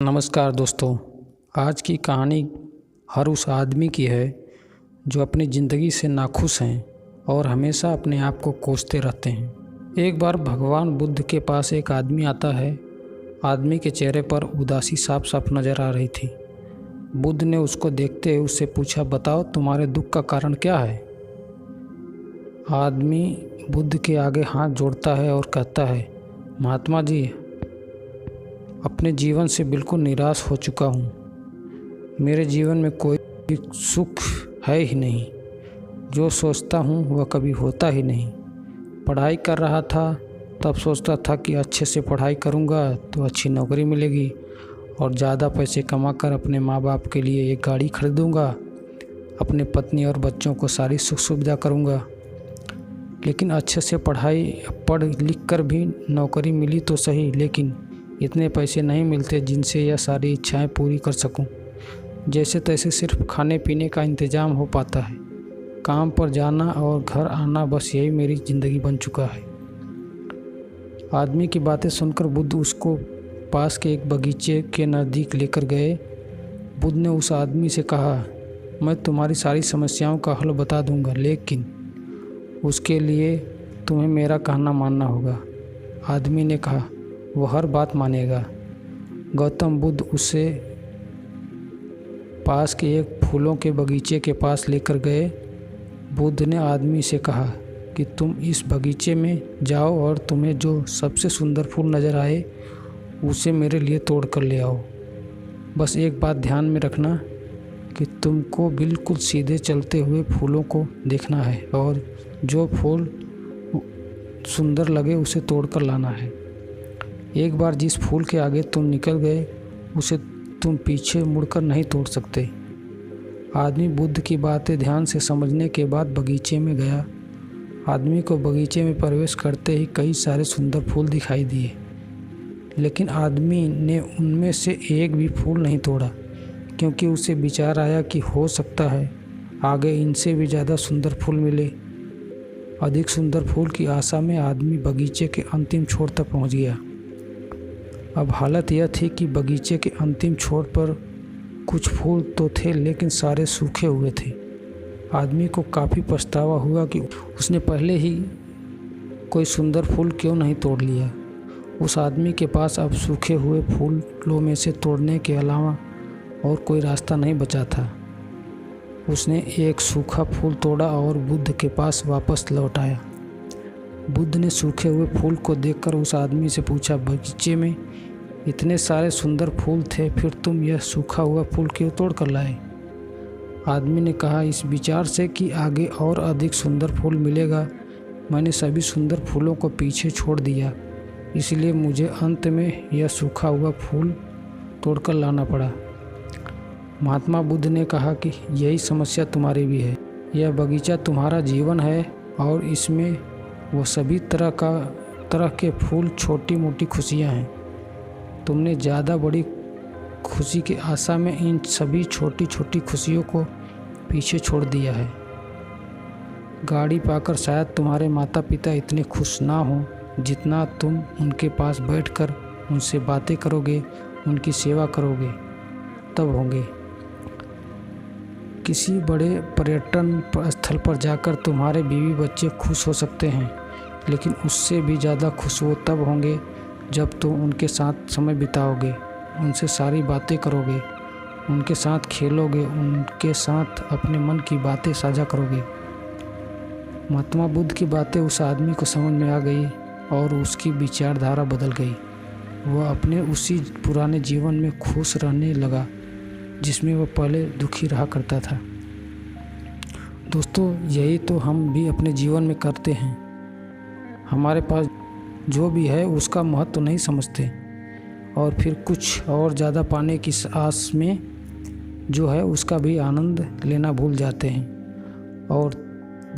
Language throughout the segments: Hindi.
नमस्कार दोस्तों। आज की कहानी हर उस आदमी की है जो अपनी ज़िंदगी से नाखुश हैं और हमेशा अपने आप को कोसते रहते हैं। एक बार भगवान बुद्ध के पास एक आदमी आता है। आदमी के चेहरे पर उदासी साफ साफ नज़र आ रही थी। बुद्ध ने उसको देखते हुए उससे पूछा, बताओ तुम्हारे दुख का कारण क्या है। आदमी बुद्ध के आगे हाथ जोड़ता है और कहता है, महात्मा जी, अपने जीवन से बिल्कुल निराश हो चुका हूँ। मेरे जीवन में कोई सुख है ही नहीं। जो सोचता हूँ वह कभी होता ही नहीं। पढ़ाई कर रहा था तब सोचता था कि अच्छे से पढ़ाई करूँगा तो अच्छी नौकरी मिलेगी और ज़्यादा पैसे कमाकर अपने माँ बाप के लिए एक गाड़ी खरीदूँगा, अपने पत्नी और बच्चों को सारी सुख सुविधा करूँगा। लेकिन अच्छे से पढ़ लिख कर भी नौकरी मिली तो सही, लेकिन इतने पैसे नहीं मिलते जिनसे यह सारी इच्छाएं पूरी कर सकूं। जैसे तैसे सिर्फ खाने पीने का इंतज़ाम हो पाता है। काम पर जाना और घर आना, बस यही मेरी ज़िंदगी बन चुका है। आदमी की बातें सुनकर बुद्ध उसको पास के एक बगीचे के नज़दीक लेकर गए। बुद्ध ने उस आदमी से कहा, मैं तुम्हारी सारी समस्याओं का हल बता दूंगा, लेकिन उसके लिए तुम्हें मेरा कहना मानना होगा। आदमी ने कहा, वो हर बात मानेगा। गौतम बुद्ध उसे पास के एक फूलों के बगीचे के पास लेकर गए। बुद्ध ने आदमी से कहा कि तुम इस बगीचे में जाओ और तुम्हें जो सबसे सुंदर फूल नज़र आए उसे मेरे लिए तोड़ कर ले आओ। बस एक बात ध्यान में रखना कि तुमको बिल्कुल सीधे चलते हुए फूलों को देखना है और जो फूल सुंदर लगे उसे तोड़ कर लाना है। एक बार जिस फूल के आगे तुम निकल गए उसे तुम पीछे मुड़कर नहीं तोड़ सकते। आदमी बुद्ध की बातें ध्यान से समझने के बाद बगीचे में गया। आदमी को बगीचे में प्रवेश करते ही कई सारे सुंदर फूल दिखाई दिए, लेकिन आदमी ने उनमें से एक भी फूल नहीं तोड़ा, क्योंकि उसे विचार आया कि हो सकता है आगे इनसे भी ज़्यादा सुंदर फूल मिले। अधिक सुंदर फूल की आशा में आदमी बगीचे के अंतिम छोर तक पहुंच गया। अब हालत यह थी कि बगीचे के अंतिम छोर पर कुछ फूल तो थे, लेकिन सारे सूखे हुए थे। आदमी को काफ़ी पछतावा हुआ कि उसने पहले ही कोई सुंदर फूल क्यों नहीं तोड़ लिया। उस आदमी के पास अब सूखे हुए फूलों में से तोड़ने के अलावा और कोई रास्ता नहीं बचा था। उसने एक सूखा फूल तोड़ा और बुद्ध के पास वापस लौट आया। बुद्ध ने सूखे हुए फूल को देखकर उस आदमी से पूछा, बगीचे में इतने सारे सुंदर फूल थे, फिर तुम यह सूखा हुआ फूल क्यों तोड़ कर लाए। आदमी ने कहा, इस विचार से कि आगे और अधिक सुंदर फूल मिलेगा, मैंने सभी सुंदर फूलों को पीछे छोड़ दिया, इसलिए मुझे अंत में यह सूखा हुआ फूल तोड़कर लाना पड़ा। महात्मा बुद्ध ने कहा कि यही समस्या तुम्हारी भी है। यह बगीचा तुम्हारा जीवन है और इसमें वो सभी तरह के फूल, छोटी मोटी खुशियाँ हैं। तुमने ज़्यादा बड़ी खुशी की आशा में इन सभी छोटी छोटी खुशियों को पीछे छोड़ दिया है। गाड़ी पाकर शायद तुम्हारे माता पिता इतने खुश ना हों जितना तुम उनके पास बैठकर उनसे बातें करोगे, उनकी सेवा करोगे, तब होंगे। किसी बड़े पर्यटन स्थल पर जाकर तुम्हारे बीवी बच्चे खुश हो सकते हैं, लेकिन उससे भी ज़्यादा खुश वो तब होंगे जब तुम उनके साथ समय बिताओगे, उनसे सारी बातें करोगे, उनके साथ खेलोगे, उनके साथ अपने मन की बातें साझा करोगे। महात्मा बुद्ध की बातें उस आदमी को समझ में आ गई और उसकी विचारधारा बदल गई। वह अपने उसी पुराने जीवन में खुश रहने लगा जिसमें वह पहले दुखी रहा करता था। दोस्तों, यही तो हम भी अपने जीवन में करते हैं। हमारे पास जो भी है उसका महत्व नहीं समझते और फिर कुछ और ज़्यादा पाने की आस में जो है उसका भी आनंद लेना भूल जाते हैं। और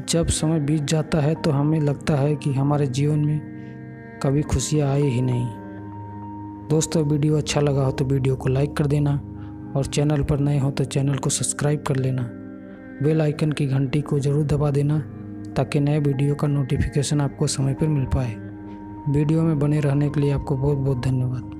जब समय बीत जाता है तो हमें लगता है कि हमारे जीवन में कभी खुशियाँ आई ही नहीं। दोस्तों, वीडियो अच्छा लगा हो तो वीडियो को लाइक कर देना और चैनल पर नए हो तो चैनल को सब्सक्राइब कर लेना। बेल आइकन की घंटी को ज़रूर दबा देना ताकि नए वीडियो का नोटिफिकेशन आपको समय पर मिल पाए। वीडियो में बने रहने के लिए आपको बहुत बहुत धन्यवाद।